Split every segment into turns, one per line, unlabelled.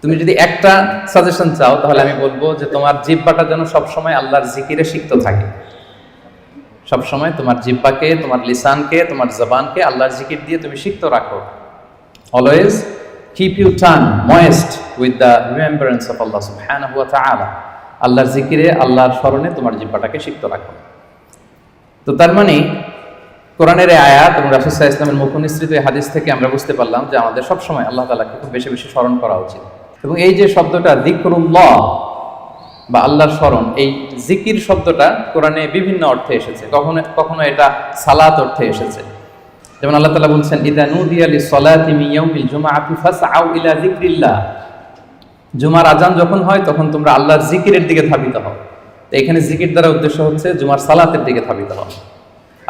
তুমি যদি একটা সাজেশন চাও তাহলে আমি বলবো যে তোমার জিহ্বাটা যেন সবসময় আল্লাহর জিকিরে সিক্ত থাকে। সবসময় তোমার জিহ্বাকে, তোমার লিসানকে, তোমার জবানকে আল্লাহর জিকির দিয়ে তুমি সিক্ত রাখো। Always keep you tongue moist with the remembrance of আল্লাহ সুবহানাহু ওয়া তাআলা। আল্লাহর জিকিরে, আল্লাহর স্মরণে তোমার জিহ্বাটাকে সিক্ত রাখো। তো তার মানে কোরআনের এই আয়াত এবং রাসূল সাল্লাল্লাহু আলাইহি ওয়াসাল্লামের মুখ নিঃসৃত এই হাদিস থেকে আমরা বুঝতে পারলাম যে আমাদের সবসময় আল্লাহ তাআলাকে খুব বেশি বেশি স্মরণ করা উচিত। এবং এই যে শব্দটা যিকরুল্লাহ বা আল্লাহর স্মরণ, এই জিকির শব্দটা কোরআনে বিভিন্ন অর্থে এসেছে। কখনো কখনো এটা সালাত অর্থে এসেছে। যেমন আল্লাহ তাআলা বলছেন ইযা নুদিয়া লিস-সালাতি মিন ইয়াউমিল জুমআতি ফাসআউ ইলা যিকরিল্লাহ। জুমার আজান যখন হয় তখন তোমরা আল্লাহর জিকিরের দিকে ধাবিত হও। তো এখানে জিকির দ্বারা উদ্দেশ্য হচ্ছে জুমার সালাতের দিকে ধাবিত হও।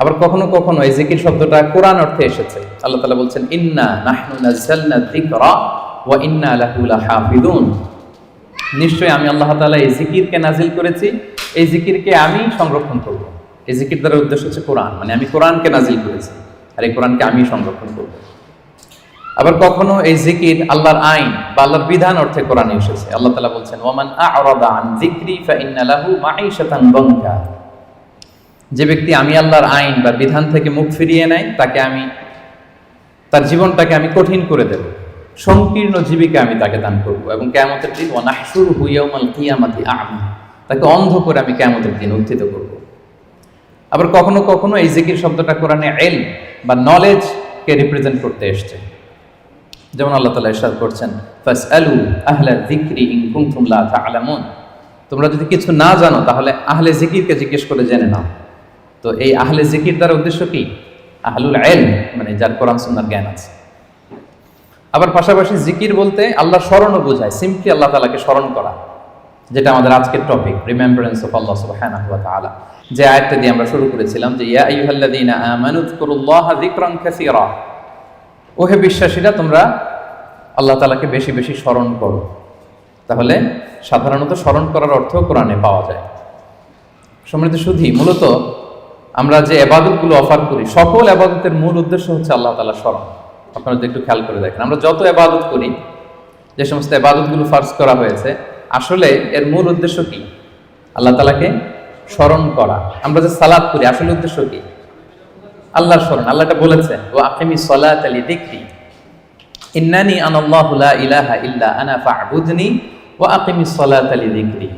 আবার কখনো কখনো এই জিকির শব্দটা কোরআন অর্থে এসেছে। আল্লাহ তাআলা বলছেন ইন্না নাহনু নাযালনা যিকরা ওয়া ইন্না লাহু লাহাফিজুন। নিশ্চয়ই আমি আল্লাহ তাআলা এই জিকিরকে নাজিল করেছি, এই জিকিরকে আমি সংরক্ষণ করব। এই জিকির দ্বারা উদ্দেশ্য হচ্ছে কোরআন, মানে আমি কোরআনকে নাজিল করেছি আর এই কোরআনকে আমি সংরক্ষণ করব। আবার কখনো এই জিকির আল্লাহর আইন বা আল্লাহর বিধান অর্থে কোরআনে এসেছে। আল্লাহ তাআলা বলছেন ওয়ামান আ'রাদা আন যিকরি ফাইন্না লাহু মাঈশাতান বাঙ্কা। যে ব্যক্তি আমি আল্লাহর আইন বা বিধান থেকে মুখ ফিরিয়ে নেয় তাকে আমি, তার জীবনটাকে আমি কঠিন করে দেব, সংকীর্ণ জীবিকা আমি তাকে দান করব। এবং কিয়ামতের দিন ওয়া নাহশুরুহু ইয়াওমাল কিয়ামাতি আ'মা, তাকে অন্ধ করে আমি কিয়ামতের দিন উত্থিত করব। আবার কখনো কখনো এই জিকির শব্দটা কোরআনে ইলম বা নলেজ কে রিপ্রেজেন্ট করতে এসেছে। যেমন আল্লাহ তাআলা ইরশাদ করছেন ফাসআলু আহলা যিকরি ইন কুনতুম লা তা'লামুন। তোমরা যদি কিছু না জানো তাহলে আহলে জিকিরকে জিজ্ঞেস করে জেনে নাও। তো এই আহলে জিকির দ্বারা উদ্দেশ্য কি? আহলুল ইলম, মানে যার কোরআন সুন্নাহর জ্ঞান আছে। আবার পাশাপাশি জিকির বলতে আল্লাহর স্মরণও বোঝায়, সিম্পলি আল্লাহ তাআলাকে স্মরণ করা, যেটা আমাদের আজকের টপিক, রিমেম্বারেন্স অফ আল্লাহ সুবহানাহু ওয়া তাআলা। যে আয়াতটা দিয়ে আমরা শুরু করেছিলাম যে ইয়া আইয়ুহাল্লাযীনা আমানু যকুরুল্লাহা যিকরান কাসীরা। ওহে বিশ্বাসীরা, তোমরা আল্লাহ তাআলাকে বেশি বেশি স্মরণ করো। তাহলে সাধারণত স্মরণ করার অর্থ কোরআনে পাওয়া যায়। সম্মানিত সুধী, মূলত আমরা যে ইবাদতগুলো অফার করি সকল ইবাদতের মূল উদ্দেশ্য হচ্ছে আল্লাহ তাআলার স্মরণ। আপনারা যদি একটু খেয়াল করে দেখেন, আমরা যত ইবাদত করি, যে সমস্ত ইবাদতগুলো ফারজ করা হয়েছে, আসলে এর মূল উদ্দেশ্য কি? আল্লাহ তাআলাকে স্মরণ করা। আমরা যে সালাত করি আসলে উদ্দেশ্য কি? আল্লাহর স্মরণ। আল্লাহ এটা বলেছেন ওয়া আকিমিস সালাতা লিযিকরি ইন্নানি আনাল্লাহু লা ইলাহা ইল্লা আনা ফা'বুদনি ওয়া আকিমিস সালাতা লিযিকরি।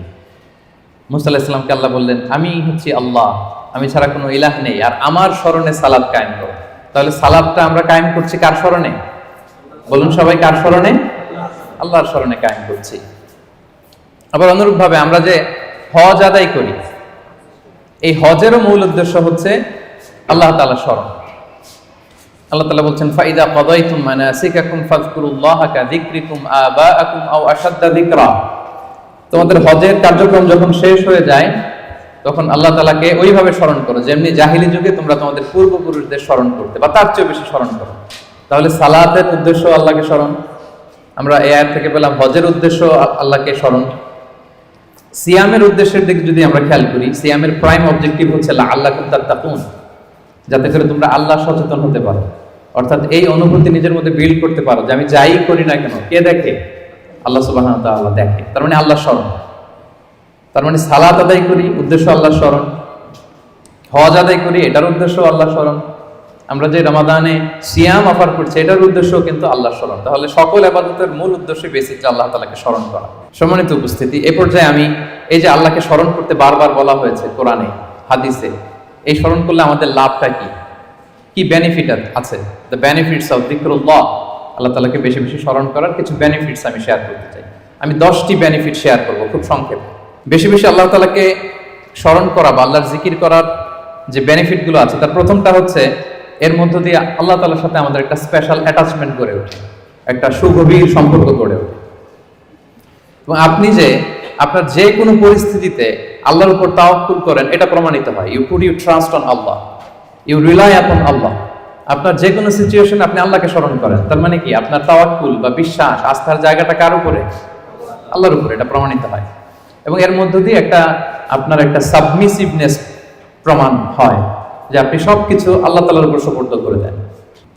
মুসা আলাইহিস সালামকে আল্লাহ বললেন আমি হচ্ছি আল্লাহ, আমি ছাড়া কোনো ইলাহ নেই, আর আমার স্মরণে সালাত কায়েম করো। তাহলে সালাতটা আমরা কায়েম করছি কার স্মরণে? বলুন সবাই, কার স্মরণে? আল্লাহর স্মরণে কায়েম করছি। আবার অনুরূপভাবে আমরা যে হজ আদায় করি, এই হজেরও মূল উদ্দেশ্য হচ্ছে আল্লাহ তাআলার স্মরণ। আল্লাহ তাআলা বলছেন ফাইদা কাদাইতুম মানাসিকাকুম ফাযকুরুল্লাহা কাযিকরিকুম আবাআকুম আও আশাদ্দা যিকরা। তোমাদের হজের কার্যক্রম যখন শেষ হয়ে যায় তখন আল্লাহ তাআলাকে ওইভাবে স্মরণ করো যেমনি জাহিলি যুগে তোমরা তোমাদের পূর্বপুরুষদের স্মরণ করতে, বা তার চেয়ে বেশি স্মরণ করো। তাহলে সালাতের উদ্দেশ্য আল্লাহকে স্মরণ, আমরা এই আয়াত থেকে পেলাম হজের উদ্দেশ্য আল্লাহকে স্মরণ। সিয়ামের উদ্দেশ্যের দিকে যদি আমরা খেয়াল করি, সিয়ামের প্রাইম অবজেক্টিভ হচ্ছে লাআল্লাকুম তাত্তাকুন, যাতে করে তোমরা আল্লাহ সচেতন হতে পারো। অর্থাৎ এই অনুভূতি নিজের মধ্যে বিল্ড করতে পারো যে আমি যাই করি না কেন কে দেখে? আল্লাহ সুবহানাহু ওয়া তাআলা দেখে। তার মানে আল্লাহ স্মরণ। তার মানে সালাত আদায় করি, উদ্দেশ্য আল্লাহ স্মরণ। হজ আদায় করি, এটার উদ্দেশ্য আল্লাহ স্মরণ। আমরা যে রমাদানে সিয়াম অফার করছি, এটার উদ্দেশ্য কিন্তু আল্লাহ স্মরণ। তাহলে সকল ইবাদতের মূল উদ্দেশ্য বেসিকলি আল্লাহ তাআলাকে স্মরণ করা। সম্মানিত উপস্থিতি, এই পর্যায়ে আমি এই যে আল্লাহকে স্মরণ করতে বারবার বলা হয়েছে কোরআনে হাদিসে, এই স্মরণ করলে আমাদের লাভটা কি, কি বেনিফিট আছে? দ্য বেনিফিটস অফ যিকরুল্লাহ, আল্লাহ তাআলাকে বেশি বেশি স্মরণ করার কিছু বেনিফিটস আমি শেয়ার করতে চাই। আমি 10টি বেনিফিট শেয়ার করব খুব সংক্ষেপে। বেশি বেশি আল্লাহ তাআলাকে স্মরণ করা বা আল্লাহর জিকির করার যে বেনিফিটগুলো আছে, তার প্রথমটা হচ্ছে এর মধ্য দিয়ে আল্লাহ তাআলার সাথে আমাদের একটা স্পেশাল অ্যাটাচমেন্ট গড়ে ওঠে, একটা সুগভীর সম্পর্ক গড়ে ওঠে। এবং আপনি যে আপনার যে কোনো পরিস্থিতিতে আল্লাহর উপর তাওয়াক্কুল করেন, এটা প্রমাণিত হয়। You put you trust on Allah, you rely upon Allah. আপনার যে কোনো সিচুয়েশনে আপনি আল্লাহকে স্মরণ করেন, তার মানে কি আপনার তাওয়াক্কুল বা বিশ্বাস, আস্থার জায়গাটা কার উপরে? আল্লাহর উপরে, এটা প্রমাণিত হয়। এবং এর মধ্য দিয়ে আপনার একটা সাবমিসিভনেস প্রমাণ হয় যে আপনি সবকিছু আল্লাহ তাআলার উপর সুপর্দ করে দেন।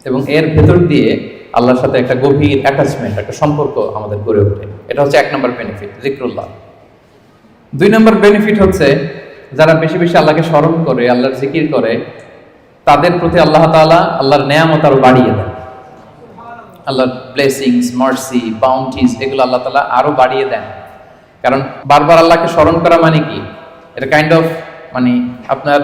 এবং এর ভেতর দিয়ে আল্লাহর সাথে একটা গভীর অ্যাটাচমেন্ট, একটা সম্পর্ক আমাদের গড়ে ওঠে। এটা হচ্ছে 1 নম্বর বেনিফিট, যিকরুল্লাহ। 2 নম্বর বেনিফিট হচ্ছে যারা বেশি বেশি আল্লাহকে স্মরণ করে, আল্লাহর জিকির করে, তাদের প্রতি আল্লাহ তাআলা আল্লাহর নেয়ামত আরো বাড়িয়ে দেন। আল্লাহর ব্লেসিংস, মার্সি, বাউন্টিজ এগুলো আল্লাহ তাআলা আরো বাড়িয়ে দেন। কারণ বারবার আল্লাহকে স্মরণ করা মানে কি, এটা কাইন্ড অফ মানে আপনার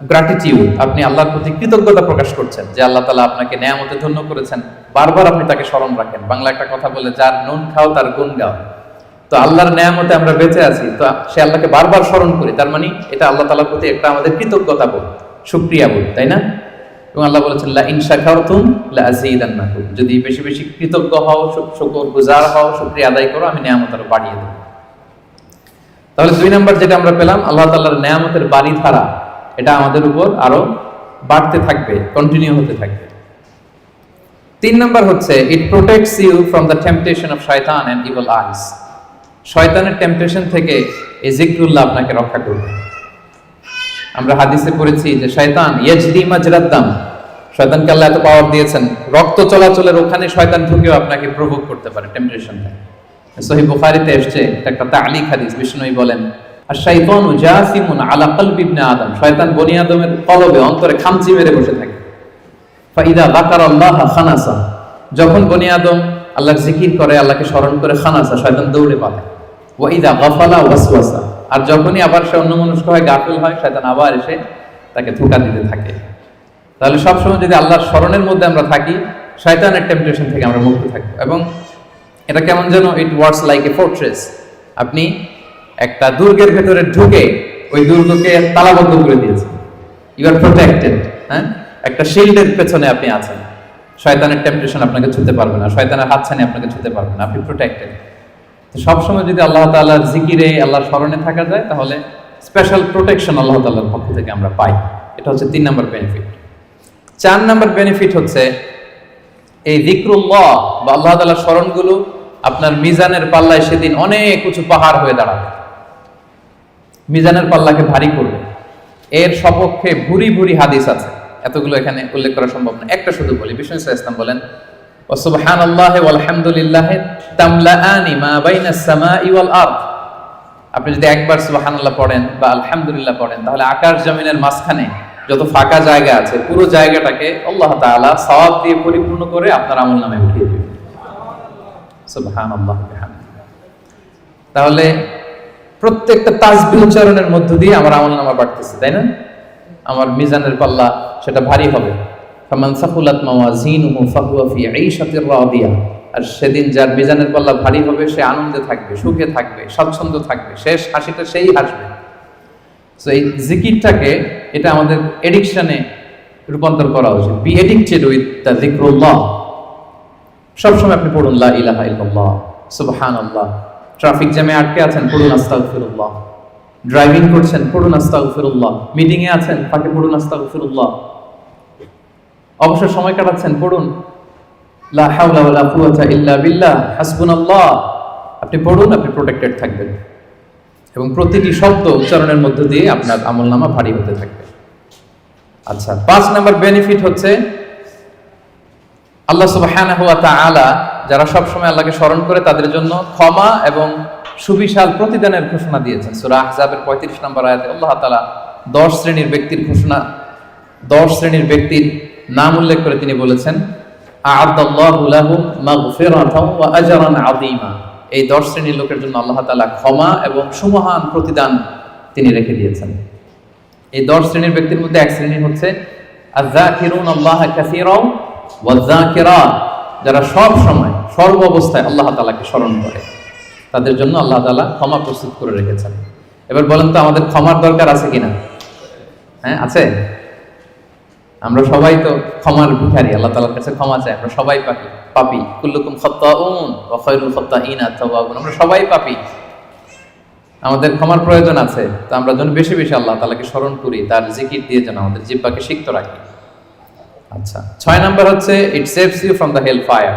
গ্র্যাটিটিউড, আপনি আল্লাহর প্রতি কৃতজ্ঞতা প্রকাশ করছেন যে আল্লাহ তাআলা আপনাকে নেয়ামতে ধন্য করেছেন, বারবার আপনি তাকে স্মরণ রাখেন। বাংলা একটা কথা বলে, যার নুন খাও তার গুণ গাও। তো আল্লাহর নেয়ামতে আমরা বেঁচে আছি, তো সে আল্লাহকে বারবার স্মরণ করি, তার মানে এটা আল্লাহ তাআলার প্রতি একটা আমাদের কৃতজ্ঞতা বোধ, শুকরিয়া বোধ, তাই না? এবং আল্লাহ বলেছেন লা ইন শাকারতুম লা আযীদান্নাকুম, যদি বেশি বেশি কৃতজ্ঞ হও, শুকরগুজার হও, শুকরিয়া আদায় করো, আমি নেয়ামত আরো বাড়িয়ে দেব। তাহলে 2 নাম্বার যেটা আমরা পেলাম, আল্লাহ তাআলার নেয়ামতের বাড়িধারা এটা আমাদের উপর আরো বাড়তে থাকবে, কন্টিনিউ হতে থাকবে। 3 নাম্বার হচ্ছে it protects you from the temptation of শয়তান এন্ড ইভিল আইস। শয়তানের টেম্পটেশন থেকে এই যিকরুল্লাহ আপনাকে রক্ষা করবে। আমরা হাদিসে পড়েছি যে শয়তান ইয়াজরি মাজরাদ দাম, শয়তানকে আল্লাহ এত পাওয়ার দিয়েছেন, রক্ত চলাচলের ওখানে শয়তান ঢুকেও আপনাকে প্রভোগ করতে পারে, টেম্পটেশন দেয়। সহিহ বুখারীতে এসেছে, একটা তা'লিক হাদিস, বিষ্ণুই বলেন আশ-শাইতানু জাসিমুন আলা কলবি ইবনে আদম, শয়তান বনি আদমের কলবে, অন্তরে খামচি মেরে বসে থাকে। ফাইদা যাকারাল্লাহ খানাসা, যখন বনি আদম আল্লাহর জিকির করে, আল্লাহকে স্মরণ করে, খানাসা শয়তান দৌড়ে পালায়। ওয়া ইযা গাফালা ওয়াসওয়াসা, আর যখনই আবার সে অন্যমনস্ক হয়, গাফিল হয়, শয়তান আবার এসে তাকে ধোঁকা দিতে থাকে। তাহলে সবসময় যদি আল্লাহর স্মরণের মধ্যে আমরা থাকি, শয়তানের টেম্পটেশন থেকে আমরা মুক্ত থাকবো। এবং এটা কেমন যেন it works like a fortress, আপনি একটা দুর্গের ভেতরে ঢুকে ওই দুর্গকে তালাবদ্ধ করে দিয়েছেন, ইউ আর প্রোটেক্টেড। হ্যাঁ, একটা শিল্ডের পেছনে আপনি আছেন, শয়তানের টেম্পটেশন আপনাকে ছুঁতে পারবে না, শয়তানের হাতছানি আপনাকে ছুঁতে পারবে না, আপনি প্রোটেক্টেড। তো সবসময় যদি আল্লাহ তাআলার জিকিরে, আল্লাহর স্মরণে থাকা যায়, তাহলে স্পেশাল প্রোটেকশন আল্লাহ তাআলার পক্ষ থেকে আমরা পাই। এটা হচ্ছে 3 নম্বর বেনিফিট। 4 নম্বর বেনিফিট হচ্ছে এই যিকরুল্লাহ বা আল্লাহ তাআলার স্মরণগুলো আপনার মিজানের পাল্লায় সেদিন অনেক উঁচু পাহাড় হয়ে দাঁড়াবে, মিজানের পাল্লাকে ভারী করবে। এর সপক্ষে ভুরি ভুরি হাদিস আছে, এতগুলো এখানে উল্লেখ করা সম্ভব না, একটা শুধু বলি। বিষ্ণু সাল্লাল্লাহু আলাইহি ওয়াসাল্লাম বলেন ওয়া সুবহানাল্লাহি ওয়াল হামদুলিল্লাহি তামলাআনি মা বাইনাস সামাই ওয়াল আরদ। আপনি যদি একবার সুবহানাল্লাহ পড়েন বা আলহামদুলিল্লাহ পড়েন, তাহলে আকাশ জমিনের মাঝখানে যত ফাঁকা জায়গা আছে, পুরো জায়গাটাকে আল্লাহ তাআলা সওয়াব দিয়ে পরিপূর্ণ করে আপনার আমলনামায় উঠিয়ে দিবেন। সুবহানাল্লাহ বিহামদিহি। তাহলে প্রত্যেকটা তাসবিহ উচ্চারণের মধ্য দিয়ে আমার আমলনামা বাড়তেছে, তাই না? আমার মিজানের পাল্লা সেটা ভারী হবে। ফামান সাকুলাত মাওয়াজিনুহু ফাহুয়া ফি ঈশাতির রাদিয়া, আর সেদিন যার মিজানের পাল্লা ভারী হবে, সে আনন্দে থাকবে, সুখে থাকবে, স্বচ্ছন্দ থাকবে, শেষ হাসিটা সেই হাসবে। সো এই জিকিরটাকে, এটা আমাদের এডিকশনে রূপান্তর করা উচিত। বি এডিক্টেড উইথ দ্য যিকরুল্লাহ। সবসময় আপনি পড়ুন লা ইলাহা ইল্লাল্লাহ, সুবহানাল্লাহ। ট্রাফিক জ্যামে আটকে আছেন, পড়ুন আস্তাগফিরুল্লাহ। ড্রাইভিং করছেন, পড়ুন আস্তাগফিরুল্লাহ। মিটিং এ আছেন, ফাঁকে পড়ুন আস্তাগফিরুল্লাহ। অবসর সময় কাটাচ্ছেন, পড়ুন লা হাওলা ওয়ালা কুওয়াতা ইল্লা বিল্লাহ, হাসবুনাল্লাহ। আপনি পড়ুন, আপনি প্রোটেক্টেড থাকবেন এবং প্রতিটি শব্দ উচ্চারণের মধ্য দিয়ে আপনার আমলনামা ভারী হতে থাকবে। আচ্ছা, 5 নম্বর বেনিফিট হচ্ছে আল্লাহ সুবহানাহু ওয়া তাআলা যারা সব সময় আল্লাহকে স্মরণ করে, তাদের জন্য ক্ষমা এবং সুবিশাল প্রতিদানের ঘোষণা দিয়েছেন। সূরা আহজাবের 35 নম্বর আয়াতে আল্লাহ তাআলা 10 শ্রেণীর ব্যক্তির ঘোষণা, 10 শ্রেণীর ব্যক্তির নাম উল্লেখ করে তিনি বলেছেন আ'আদাল্লাহু লাহুম মাগফিরাতাও ওয়া আজরান আযীমা। এই 10 শ্রেণীর লোকের জন্য আল্লাহ তাআলা ক্ষমা এবং সুমহান প্রতিদান তিনি রেখে দিয়েছেন। এই 10 শ্রেণীর ব্যক্তির মধ্যে এক শ্রেণী হচ্ছে আয-যাকিরুনাল্লাহা কাসীরাও ওয়ায-যাকিরাত, যারা সব সময় সর্ব অবস্থায় আল্লাহ তাআলাকে স্মরণ করে, তাদের জন্য আল্লাহ তাআলা ক্ষমা প্রস্তুত করে রেখেছেন। এবার বলেন তো, আমাদের ক্ষমার দরকার আছে কিনা? হ্যাঁ, আছে। আমরা সবাই তো ক্ষমার ভিখারি, আল্লাহ তাআলার কাছে ক্ষমা চাই। আমরা সবাই পাপী, কুল্লুকুম খাত্তাউন ওয়া খায়রুল খাত্তাইনা আত-তাওয়াবুন। আমরা সবাই পাপী, আমাদের ক্ষমার প্রয়োজন আছে। তো আমরা যেন বেশি বেশি আল্লাহ তাআলাকে স্মরণ করি, তার জিকির দিয়ে যেন আমাদের জিহ্বাকে সিক্ত রাখি। আচ্ছা, 6 নাম্বার হচ্ছে it saves you from the hell fire.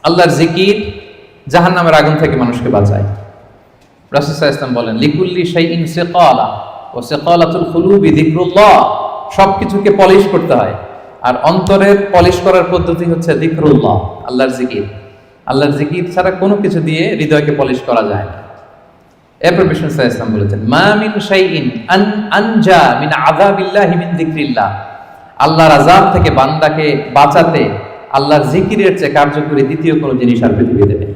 আল্লাহর জিকির জাহান্নামের আগুন থেকে মানুষকে বাঁচায়। রাসূল সাল্লাল্লাহু আলাইহি ওয়াসাল্লাম বলেন লিকুল্লি শাইইন সিকালা ওয়া সিকালাতুল কুলুবি যিকরুল্লাহ। সবকিছুকে পলিশ করতে হয়, আর অন্তরের পলিশ করার পদ্ধতি হচ্ছে যিকরুল্লাহ, আল্লাহর জিকির। আল্লাহর জিকির ছাড়া কোনো কিছু দিয়ে হৃদয়কে পলিশ করা যায় না। এরপর বিষ্ণু সাল্লাল্লাহু আলাইহি ওয়াসাল্লাম বলেছেন, মা মিন শাইইন আনজা মিন আযাবিল্লাহি মিন যিকরিল্লাহ, আল্লাহর আযাব থেকে বান্দাকে বাঁচাতে আল্লাহর জিকিরের চেয়ে কার্যকরী দ্বিতীয় কোনো জিনিস আর পৃথিবীতে নেই।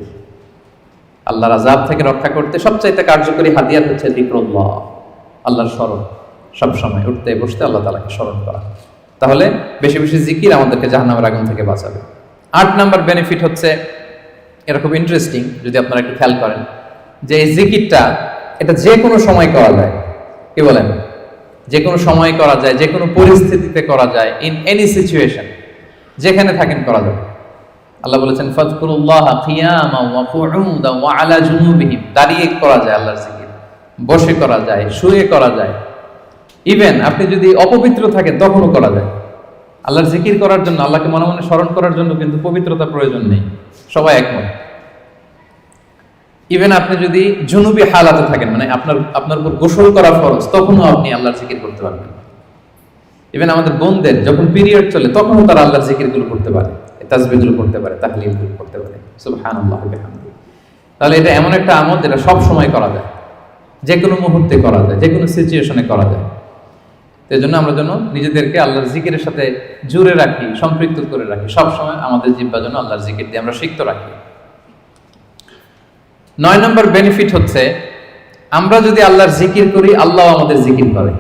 আল্লাহর আযাব থেকে রক্ষা করতে সবচাইতে কার্যকরী হাতিয়ার হচ্ছে যিকরুল্লাহ, আল্লাহর স্মরণ। সব সময় উঠতে বসতে আল্লাহ তাআলাকে স্মরণ করা। তাহলে বেশি বেশি জিকির আমাদেরকে জাহান্নামের আগুন থেকে বাঁচাবে। 8 নাম্বার বেনিফিট হচ্ছে, এটা খুব ইন্টারেস্টিং যদি আপনারা একটু খেয়াল করেন, যে এই জিকিরটা এটা যে কোনো সময় করা যায়। কি বলেন? যে কোনো সময় করা যায়, যে কোনো পরিস্থিতিতে করা যায়, ইন এনি সিচুয়েশন, যেখানে থাকেন করা যাবে। আল্লাহ বলেছেন ফাযকুরুল্লাহা কিয়ামান ওয়া কুউদান ওয়া আলা জুনুবিহিম, দাঁড়িয়ে করা যায় আল্লাহর জিকির, বসে করা যায়, শুয়ে করা যায়, ইভেন আপনি যদি অপবিত্র থাকেন তখনও করা যায়। আল্লাহর জিকির করার জন্য, আল্লাহকে মনে মনে স্মরণ করার জন্য কিন্তু পবিত্রতা প্রয়োজন নেই, সবাই একমত। ইভেন আপনি যদি জুনুবি হালাতে থাকেন, মানে আপনার উপর গোসল করা ফরজ, তখনও আপনি আল্লাহর জিকির করতে পারবেন। ইভেন আমাদের বোনদের যখন পিরিয়ড চলে তখনও তারা আল্লাহর জিকিরগুলো করতে পারে, তাসবিহগুলো করতে পারে, তাহলিলগুলো করতে পারে। সুবহানাল্লাহ ওয়া বিহামদিহি। তাহলে এটা এমন একটা আমল যেটা সব সময় করা যায়, যে কোনো মুহূর্তে করা যায়, যে কোনো সিচুয়েশনে করা যায়। এই জন্য আমরা যেন নিজেদেরকে আল্লাহর জিকিরের সাথে জুড়ে রাখি, সম্পৃক্ত করে রাখি, সবসময় আমাদের জিহ্বা যেন আল্লাহর জিকির দিয়ে আমরা সিক্ত রাখি। 9 নম্বর বেনিফিট হচ্ছে, আমরা যদি আল্লাহর জিকির করি আল্লাহ আমাদের জিকির করে।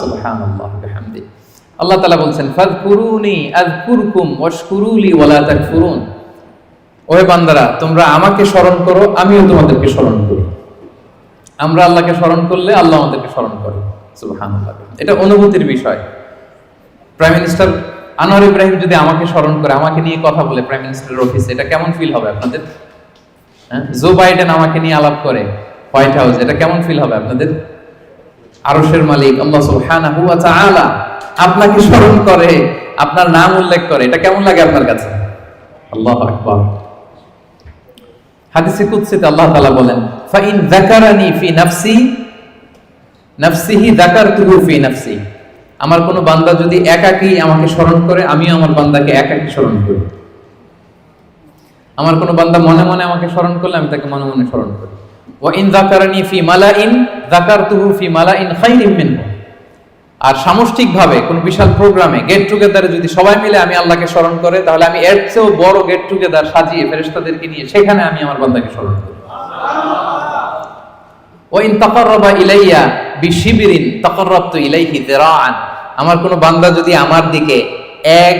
সুবহানাল্লাহ ওয়া বিহামদিহি। আল্লাহ তাআলা বলছেন ফাযকুরুনি আযকুরকুম ওয়াশকুরুলি ওয়ালা তাকফুরুন, ওহে বান্দারা তোমরা আমাকে স্মরণ করো, আমিও তোমাদেরকে স্মরণ করি। আমরা আল্লাহকে স্মরণ করলে আল্লাহ আমাদেরকে স্মরণ করে। সুবহানাল্লাহ। এটা অনুভূতির বিষয়। প্রাইম মিনিস্টার আনোয়ার ইব্রাহিম যদি আমাকে স্মরণ করে, আমাকে নিয়ে কথা বলে প্রাইম মিনিস্টারের অফিসে, এটা কেমন ফিল হবে আপনাদের? জো বাইডেন আমাকে নিয়ে আলাপ করে হোয়াইট হাউস, এটা কেমন ফিল হবে আপনাদের? আরশের মালিক আল্লাহ সুবহানাহু ওয়া তাআলা আপনাকে স্মরণ করে, আপনার নাম উল্লেখ করে, এটা কেমন লাগে আপনার কাছে? আল্লাহু আকবার। হাদিসে কুদসিতে আল্লাহ তাআলা বলেন, ফাইন যাকারানি ফি নাফসি নাফসিহি যাকারতুহু ফি নাফসি, আমার কোন বান্দা যদি একাকী আমাকে স্মরণ করে, আমিও আমার বান্দাকে একাকী স্মরণ করি। আমার কোন বান্দা মনে মনে আমাকে স্মরণ করলে আমি তাকে মনে মনে স্মরণ করি। ওয়া ইন যাকারানি ফি মালাইন যাকারতুহু ফি মালাইন খায়রিম মিনহু, আর সামষ্টিকভাবে কোন বিশাল প্রোগ্রামে, গেট টুগেদারে যদি সবাই মিলে আমি আল্লাহকে স্মরণ করে, তাহলে আমি এর চেয়েও বড় গেট টুগেদার সাজিয়ে ফেরেশতাদেরকে নিয়ে সেখানে আমি আমার বান্দাকে স্মরণ করি। ওয়া ইন তাকাররাবা ইলাইয়া বিশিবরিন তাকাররাবতু ইলাইহি যিরাআন, আমার কোন বান্দা যদি আমার দিকে এক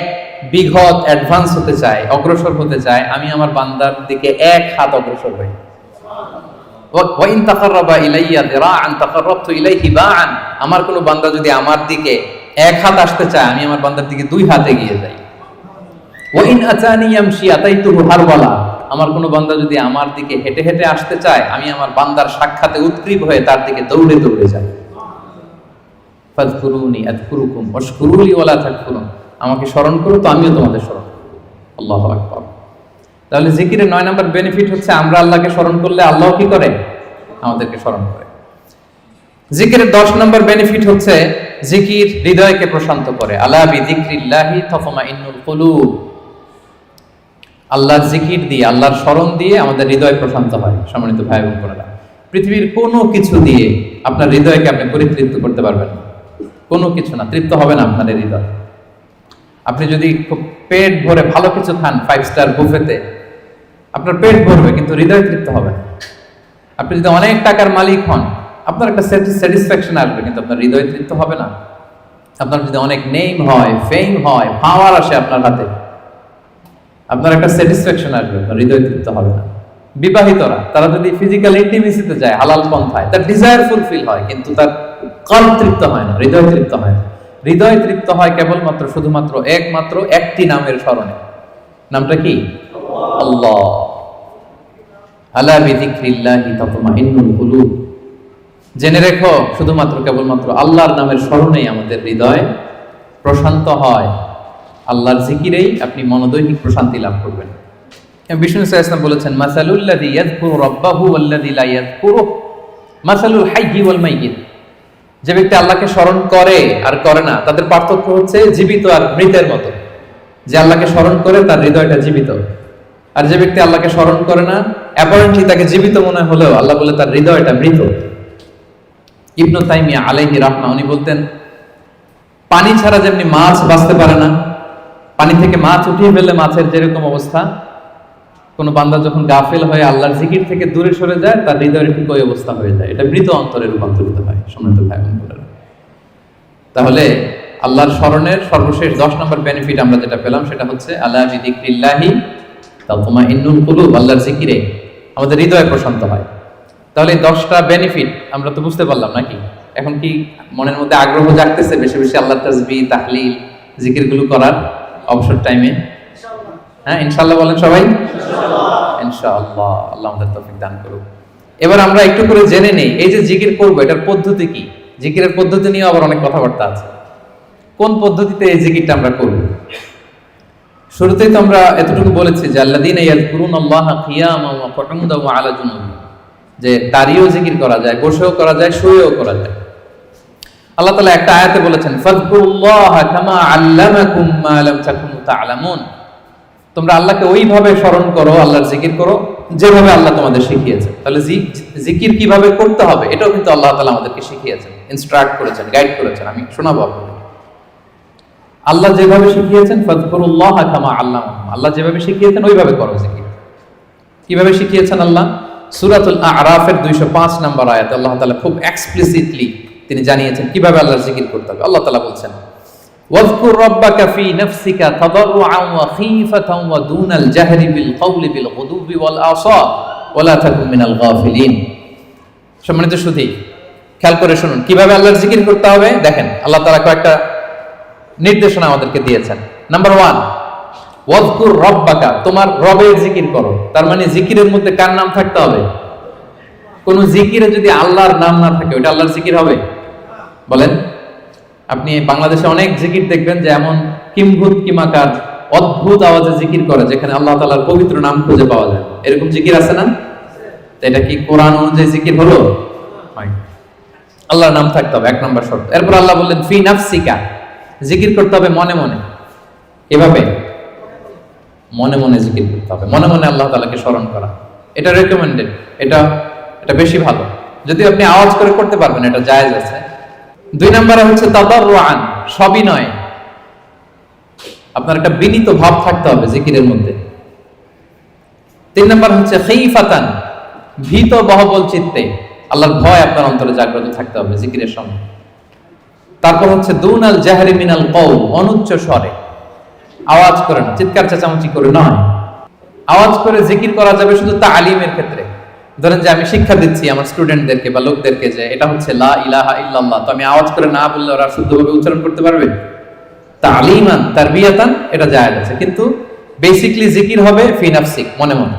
বিঘত অ্যাডভান্স হতে চায়, অগ্রসর হতে চায়, আমি আমার বান্দার দিকে এক হাত অগ্রসর হই। ওয়া ইন তাকাররাবা ইলাইয়া যিরাআন তাকাররাবতু ইলাইহি বাআন, আমার কোন বান্দা যদি আমার দিকে এক হাত আসতে চায়, আমি আমার বান্দার দিকে 2 হাত এগিয়ে যাই। ওয়া ইন আতানি ইয়ামশি আতাইতুহু হারওয়ালা, আমার কোন বান্দা যদি আমার দিকে হেঁটে হেঁটে আসতে চায়, আমি আমার বান্দার সাক্ষাতে উৎগ্রীব হয়ে তার দিকে দৌড়ে দৌড়ে যাই। ফাযকুরুনি আযকুরুকুম ওয়াশকুরুলি ওয়ালা তাকফুরুন, আমাকে স্মরণ করো তো আমিও তোমাদের স্মরণ করব। আল্লাহু আকবার। তাহলে জিকিরের 9 নম্বর বেনিফিট হচ্ছে, আমরা আল্লাহকে স্মরণ করলে আল্লাহ কি করে? আমাদেরকে স্মরণ করে। জিকিরের 10 নম্বর বেনিফিট হচ্ছে, জিকির হৃদয়কে প্রশান্ত করে। আলা বিযিকরিল্লাহি তাতমাইন্নুল কুলুব, আল্লাহর জিকির দিয়ে, আল্লাহর স্মরণ দিয়ে আমাদের হৃদয় প্রশান্ত হয়। সম্মানিত ভাই এবং বোনেরা, পৃথিবীর কোনো কিছু দিয়ে আপনার হৃদয়কে আপনি পরিতৃপ্ত করতে পারবেন না। কোনো কিছু না, তৃপ্ত হবে না আপনার হৃদয়। আপনি যদি খুব পেট ভরে ভালো কিছু খান 5 স্টার বুফেতে, আপনার পেট ভরবে কিন্তু হৃদয় তৃপ্ত হবে না। আপনি যদি অনেক টাকার মালিক হন, আপনার একটা স্যাটিসফ্যাকশন আসবে কিন্তু আপনার হৃদয় তৃপ্ত হবে না। আপনার যদি অনেক নেম হয়, ফেম হয়, পাওয়ার আসে আপনার হাতে, আপনার একটা স্যাটিসফ্যাকশন আসবে, আপনার হৃদয় তৃপ্ত হবে না। বিবাহিতরা তারা যদি ফিজিক্যাল ইন্টিমেসিতে যায় হালাল পন্থায়, তার ডিজায়ার ফুলফিল হয় কিন্তু তার কল্প তৃপ্ত হয় না, হৃদয় তৃপ্ত হয় না। হৃদয় তৃপ্ত হয় কেবলমাত্র শুধুমাত্র একমাত্র একটি নামের স্মরণে। নামটা কি? আল্লাহ। আলা বিযিকরিল্লাহি তাতমাইন্নুল কুলুব, জেনে রেখো শুধুমাত্র কেবলমাত্র আল্লাহর নামের স্মরণেই আমাদের হৃদয় প্রশান্ত হয়। আল্লাহর জিকিরেই আপনি মনোদৈহিক প্রশান্তি লাভ করবেন। বিষ্ণু সাল্লাল্লাহু আলাইহি ওয়াসাল্লাম বলেছেন, মাসালুল্লাযী ইয়াযকুরু রাব্বাহু ওয়াল্লাযী লা ইয়াযকুরু মাসালুল হাইয়্যি ওয়াল মাইয়্যিত, যে ব্যক্তি আল্লাহকে স্মরণ করে আর করে না, তাদের পার্থক্য হচ্ছে জীবিত আর মৃতের মতো। যে আল্লাহকে স্মরণ করে তার হৃদয়টা জীবিত, আর যে ব্যক্তি আল্লাহকে স্মরণ করে না, অ্যাপারেন্টলি তাকে জীবিত মনে হলেও আল্লাহ বলে তার হৃদয়টা মৃত। ইবনু তাইমিয়া আলাইহি রাহমা উনি বলতেন, পানি ছাড়া যেমনি মাছ বাঁচতে পারে না, পানি থেকে মাছ উঠিয়ে ফেললে মাছের যেরকম অবস্থা, কোন বান্দা যখন গাফেল হয়ে আল্লাহর জিকির থেকে দূরে সরে যায়, তার হৃদয়ের ঠিক ওই অবস্থা হয়ে যায়। এটা মৃত অন্তরে রূপান্তরিত হয়। সম্মানিত ভাই বোনেরা, তাহলে আল্লাহর স্মরণের সর্বশেষ 10 নম্বর বেনিফিট আমরা যেটা পেলাম সেটা হচ্ছে আলা বিযিকরিল্লাহি তাতমাইন্নুল কুলুব। আল্লাহর জিকিরে আমাদের হৃদয় প্রশান্ত হয়। তাহলে এই 10টা বেনিফিট আমরা তো বুঝতে পারলাম নাকি? এখন কি মনের মধ্যে আগ্রহ জাগতেছে বেশি বেশি আল্লাহর তাসবিহ, তাহলিল, জিকিরগুলো করার অবসর টাইমে? হ্যাঁ, ইনশাআল্লাহ বলেন সবাই। ইনশাআল্লাহ, আল্লাহ আমাদের তৌফিক দান করুক। এবার আমরা একটু করে জেনে নেই, এই যে জিকির করব এটার পদ্ধতি কি। জিকিরের পদ্ধতি নিয়ে আবার অনেক কথাবার্তা আছে। কোন পদ্ধতিতে এই জিকিরটা আমরা করব? শুরুতেই তো আমরা এতটুকু বলেছি যে আল্লাযীনা ইয়াযকুরুনাল্লাহা কিয়ামান ওয়া কুউদান ওয়া আলা জুনুবিহিম, যে দাঁড়িয়েও জিকির করা যায়, বসেও করা যায়, শুয়েও করা যায়। আল্লাহ তাআলা একটা আয়াতে বলেছেন, ফাযকুরুল্লাহা কামা আল্লামাকুম মা লাম তাকুনু তা'লামুন, তোমরা আল্লাহকে ওইভাবে স্মরণ করো, আল্লাহর জিকির করো যেভাবে আল্লাহ তোমাদের শিখিয়েছেন। তাহলে জিকির কিভাবে করতে হবে এটাও কিন্তু আল্লাহ তাআলা আমাদেরকে শিখিয়েছেন, ইনস্ট্রাক্ট করেছেন, গাইড করেছেন। আমি শোনাবো আপনাদের। আল্লাহ যেভাবে শিখিয়েছেন, ফাযকুরুল্লাহা কামা আল্লামাকুম, আল্লাহ যেভাবে শিখিয়েছেন ওইভাবে করো জিকির। কিভাবে শিখিয়েছেন আল্লাহ? সূরাতুল আ'রাফের 205 নম্বর আয়াতে আল্লাহ তাআলা খুব এক্সপ্লিসিটলি তিনি জানিয়েছেন কিভাবে আল্লাহর জিকির করতে হবে। আল্লাহ তাআলা বলছেন, ওয়াযকুর রাব্বাকা ফি নাফসিকা তাদাররুআন ওয়া খীফাতান ওয়া দুনাল জাহরি বিল কওলি বিল গুদুবি ওয়াল আসাল ওয়া লা তাকুন মিনাল গাফিলিন। সম্মানিত সুধী, খেয়াল করে শুনুন কিভাবে আল্লাহর জিকির করতে হবে। দেখেন, আল্লাহ তাআলা কয়েকটা নির্দেশনা আমাদেরকে দিয়েছেন। নাম্বার 1, ওয়াযকুর রাব্বাকা, তোমার রবের জিকির করো। তার মানে জিকিরের মধ্যে কার নাম থাকতে হবে? কোন জিকিরে যদি আল্লাহর নাম না থাকে ওটা আল্লাহর জিকির হবে? বলেন। আপনি বাংলাদেশে অনেক জিকির দেখবেন যে এমন কিম্ভূত কিমাকার অদ্ভুত আওয়াজে জিকির করে যেখানে আল্লাহ তাআলার পবিত্র নাম খুঁজে পাওয়া যায়। এরকম জিকির আছে না? এটা কি কোরআন অনুযায়ী জিকির হলো? হয়। আল্লাহর নাম থাকতে হবে, 1 নম্বর শর্ত। এরপর আল্লাহ বললেন ফি নাফসিকা, জিকির করতে হবে মনে মনে। এভাবে মনে মনে জিকির করতে হবে, মনে মনে আল্লাহ তাআলাকে স্মরণ করা। এটা রেকমেন্ডেড, এটা বেশি ভালো। যদি আপনি আওয়াজ করে করতে পারবেন এটা জায়েজ আছে। 2 নম্বরে হচ্ছে তাদাররুআন, সবিনয়। আপনার একটা বিনীত ভাব থাকতে হবে জিকিরের মধ্যে। 3 নম্বর হচ্ছে খীফাতান, ভীত বহবল চিত্তে, আল্লাহর ভয় আপনার অন্তরে জাগ্রত থাকতে হবে জিকিরের সময়। তারপর হচ্ছে দুনাল জাহরি মিনাল কওল, অনুচ্চ স্বরে, আওয়াজ করে না, চিৎকার চেঁচামেচি করে নয়। আওয়াজ করে জিকির করা যাবে শুধু তালিমের ক্ষেত্রে। ধরেন যে আমি শিক্ষা দিচ্ছি আমার স্টুডেন্টদেরকে বা লোকদেরকে যে এটা হচ্ছে লা ইলাহা ইল্লাল্লাহ, তো আমি আওয়াজ করে না বললে ওরা শুদ্ধভাবে উচ্চারণ করতে পারবে? তালিমান তারবিয়াতান এটা জায়েজ আছে, কিন্তু বেসিক্যালি জিকির হবে ফি নাফসিক, মনে মনে।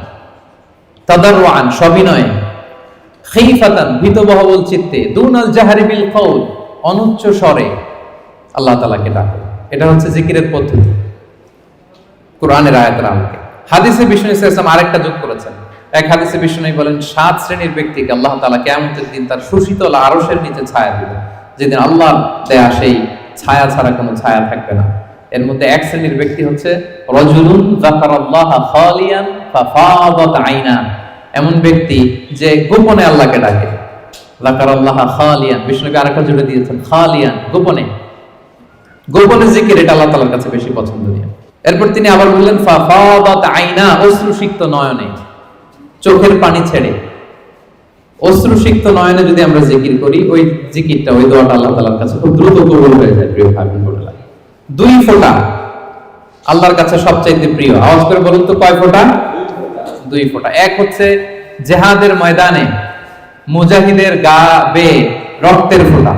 তাদাররুআন, সবিনয়ে। খীফাতান, ভীত বহবল চিত্তে। দুনাল জাহরি বিল কওল, অনুচ্চ স্বরে আল্লাহ তাআলাকে ডাকো। এটা হচ্ছে জিকিরের পদ্ধতি কোরআনের আয়াতের আলোকে। হাদিসে বিষ্ণু ইসলাম আরেকটা যোগ করেছেন। এক হাদিসে বিষ্ণু বলেন 7 শ্রেণীর ব্যক্তিকে আল্লাহ তাআলা কিয়ামতের দিন তার সুশীতল আরশের নিচে ছায়া দিবেন, যেদিন আল্লাহর দেয়া সেই ছায়া ছাড়া কোনো ছায়া থাকবে না। এর মধ্যে 1 শ্রেণীর ব্যক্তি হচ্ছে রাজুলুন যাকারাল্লাহা খালিয়ান ফাফাদাত আইনা, এমন ব্যক্তি যে গোপনে আল্লাহকে ডাকে। যাকারাল্লাহা খালিয়ান, বিষ্ণুকে আরেকটা জুড়ে দিয়েছেন খালিয়ান, গোপনে। গোপনে জিকির এটা আল্লাহ তাআলার কাছে বেশি পছন্দনীয়। এরপর তিনি আবার বললেন ফাফাদাত আইনা, অশ্রুসিক্ত নয়নে, চোখের পানি ছেড়ে অশ্রুসিক্ত নয়নে যদি আমরা জিকির করি, ওই জিকিরটা, ওই দোয়াটা আল্লাহ তাআলার কাছে খুব দ্রুত কবুল হয়ে যায়। প্রিয় ভাই বোনেরা, 2 ফোঁটা আল্লাহর কাছে সবচাইতে প্রিয়। আওয়াজ করে বলুন তো কয় ফোঁটা? 2 ফোঁটা। এক হচ্ছে জিহাদের ময়দানে মুজাহিদের গা বেয়ে রক্তের ফোঁটা।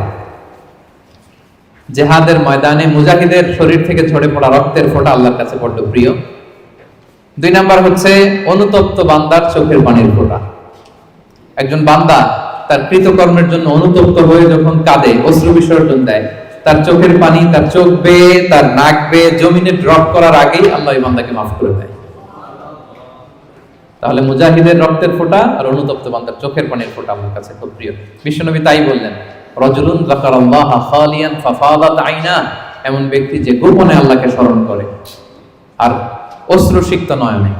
জিহাদের ময়দানে মুজাহিদের শরীর থেকে ঝরে পড়া রক্তের ফোঁটা আল্লাহর কাছে বড় প্রিয়। 2 নাম্বার হচ্ছে অনুতপ্ত বান্দার চোখের পানির ফোঁটা। একজন বান্দা তার কৃতকর্মের জন্য অনুতপ্ত হয়ে যখন কাঁদে, অশ্রু বিসর্জন দেয়, তার চোখের পানি তার চোখ বেয়ে, তার নাক বেয়ে জমিনে ড্রপ করার আগেই আল্লাহ এই বান্দাকে মাফ করে দেয়। তাহলে মুজাহিদের রক্তের ফোঁটা আর অনুতপ্ত বান্দার চোখের পানির ফোঁটা আমার কাছে খুব প্রিয়। বিশ্বনবী তাই বললেন, রাজুলুন যাকারাল্লাহা খালিয়ান ফাফাদাত আইনা, এমন ব্যক্তি যে গোপনে আল্লাহকে স্মরণ করে আর অশ্রুসিক্ত নয়নে।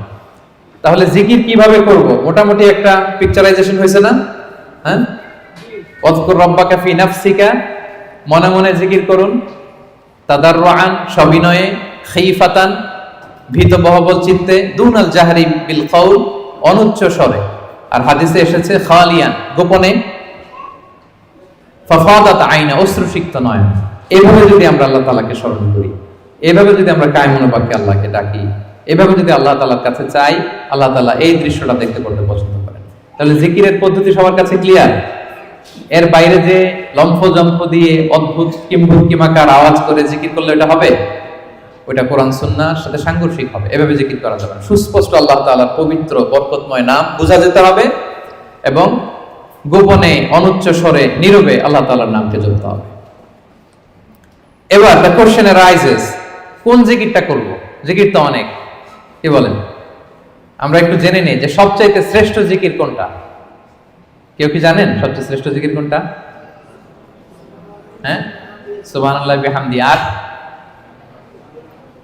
তাহলে জিকির কিভাবে করব মোটামুটি একটা পিকচারাইজেশন হয়েছে না? হ্যাঁ, ওয়াজকুর রাব্বাকা ফি নাফসিকা, মনে মনে জিকির করুন, তাদাররুআন, সবিনয়ে, খাইফাতান, ভীত বহবল চিত্তে, দুনাল জাহরি বিল কওল, অনুচ্চ স্বরে, আর হাদিসে এসেছে খালিয়ান, গোপনে, ফাফাদাত আইনা, অশ্রুসিক্ত নয়। এভাবে যদি আমরা আল্লাহ তাআলাকে স্মরণ করি, এভাবে যদি আমরা কায়মনোবাক্যে আল্লাহকে ডাকি, এভাবে যদি আল্লাহ তাআলার কাছে চাই, আল্লাহ তাআলা এই দৃশ্যটা দেখতে করতে পছন্দ করেন। তাহলে জিকিরের পদ্ধতি সবার কাছে ক্লিয়ার? এর বাইরে যে লম্ফ দিয়ে অদ্ভুত কিম্ভূতকিমাকার আওয়াজ করে জিকির করলে এটা হবে? ওইটা কোরআন সুন্নাহর সাথে সাংঘর্ষিক হবে। এভাবে জিকির করা যাবে না। সুস্পষ্ট আল্লাহ তাআলার পবিত্র বরকতময় নাম বোঝা যেতে হবে এবং গোপনে, অনুচ্চ স্বরে, নীরবে আল্লাহ তাআলার নামকে জপতে হবে। এবার দ্য কোশ্চেন রাইজেস, কোন জিকিরটা করব? জিকির তো অনেক, কি বলেন? আমরা একটু জেনে নিই যে সবচাইতে শ্রেষ্ঠ জিকির কোনটা। কেউ কি জানেন সবচেয়ে শ্রেষ্ঠ জিকির কোনটা? হ্যাঁ, সুবহানাল্লাহ বিহামদি। আর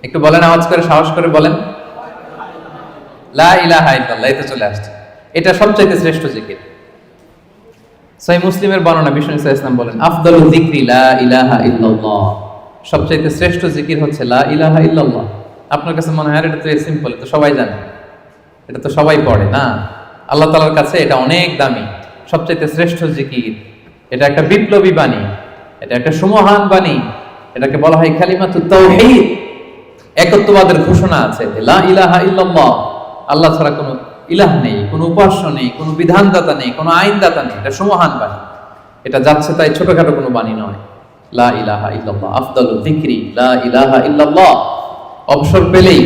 একটু বলেন, আওয়াজ করে, সাহস করে বলেন। লা ইলাহা ইল্লাল্লাহ, এই তো চলে আসছে। এটা সবচাইতে শ্রেষ্ঠ জিকির। সহিহ মুসলিমের বর্ণনা, বিষ্ণু সাল্লাল্লাহু আলাইহি ওয়াসাল্লাম বলেন, আফদালু যিকরি লা ইলাহা ইল্লাল্লাহ, সবচাইতে শ্রেষ্ঠ জিকির হচ্ছে লা ইলাহা ইল্লাল্লাহ। আপনার কাছে মনে হয় এটা তো সিম্পল, এটা তো সবাই জানে, এটা তো সবাই পড়ে না। আল্লাহ তাআলার কাছে এটা অনেক দামি, সবচাইতে শ্রেষ্ঠ জিকির। এটা একটা বিপ্লবী বাণী, এটা একটা সুমহান বাণী, এটাকে বলা হয় কালিমাতুত তাওহীদ। একত্ববাদের ঘোষণা আছে, লা ইলাহা ইল্লাল্লাহ, আল্লাহ ছাড়া কোনো ইলাহ নেই, কোনো উপাস্য নেই, কোনো বিধানদাতা নেই, কোনো আইনদাতা নেই। এটা সুমহান বাণী, এটা যাচ্ছে তাই ছোটখাটো কোনো বাণী নয়। লা ইলাহা ইল্লাল্লাহ আফদালু যিকরি লা ইলাহা ইল্লাল্লাহ। অবসর পেলেই,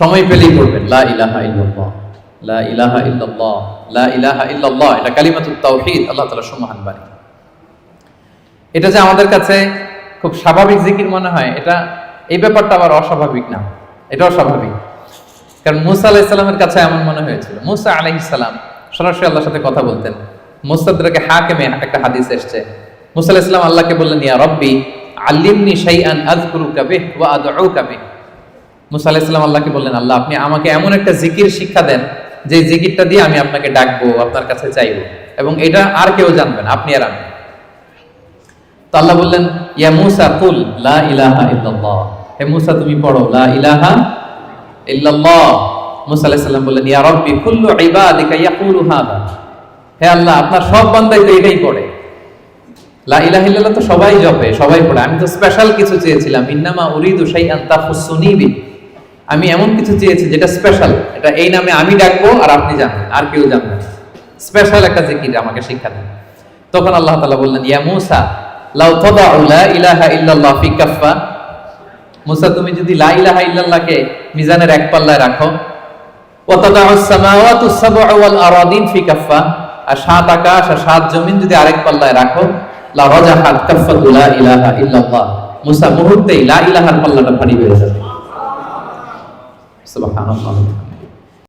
সময় পেলেই করবেন লা ইলাহা ইল্লাল্লাহ, লা ইলাহা ইল্লাল্লাহ, লা ইলাহা ইল্লাল্লাহ। এটা কালিমাতুত তাওহীদ, আল্লাহ তাআলার সুমহান বাণী। এটা যে আমাদের কাছে খুব স্বাভাবিক জিকির মনে হয়, এটা এই ব্যাপারটা আবার অস্বাভাবিক না, এটাও স্বাভাবিক। কারণ মুসা আলাইহিস সালামের কাছে এমন মনে হয়েছিল। মুসা আলাইহিস সালাম সরাসরি আল্লাহর সাথে কথা বলতেন। মুস্তাদরাকে হাকিমে একটা হাদিস এসেছে, মুসা আলাইহিস সালাম আল্লাহকে বললেন, ইয়া রব্বি আল্লিমনি শাইআন আযকুরুকা বিহি ওয়া আদউকা বিহি। মুসা আলাইহিস সালাম আল্লাহকে বললেন, আল্লাহ আপনি আমাকে এমন একটা জিকির শিক্ষা দেন যে জিকিরটা দিয়ে আমি আপনাকে ডাকবো, আপনার কাছে চাইবো, এবং এটা আর কেউ জানবে না, আপনি আর আমি। তো আল্লাহ বললেন, ইয়া মুসা কুল লা ইলাহা ইল্লাল্লাহ, হে মুসা তুমি পড়ো লা ইলাহা ইল্লাল্লাহ। মুসা আলাইহিস সালাম বললেন, ইয়া রাব্বি কুল্লু ইবাদিকা ইয়াকুলু হাদা, হে আল্লাহ আপনার সব বান্দাই তো এটাই পড়ে, লা ইলাহা ইল্লাল্লাহ তো সবাই জপে, সবাই পড়ে, আমি তো স্পেশাল কিছু চেয়েছিলাম, ইন্নামা উরিদু শাইআন তাফুসুনি বি, আমি এমন কিছু চেয়েছি যেটা স্পেশাল, এটা এই নামে আমি ডাকবো আর আপনি জানবেন, আর কেউ জানবে না, স্পেশাল একটা জিকির আমাকে শিক্ষা দেন। তখন আল্লাহ তাআলা বললেন, ইয়া মুসা লাউ তাদাউ লা ইলাহা ইল্লাল্লাহ ফি কাফা, মুসা তুমি যদি লা ইলাহা ইল্লাল্লাহকে মিজানের এক পাল্লায় রাখো, ওয়া তাদাউস সামাওয়াতু সাবউ ওয়াল আরাদিন ফি কাফা, আর সাত আকাশ আর সাত জমিন যদি আরেক পাল্লায় রাখো, লা রাজাহাত কাফাতু লা ইলাহা ইল্লাল্লাহ, মুসা মুহূর্তেই লা ইলাহার পাল্লাটা ভারী হয়ে যাবে। সুবহানাল্লাহ।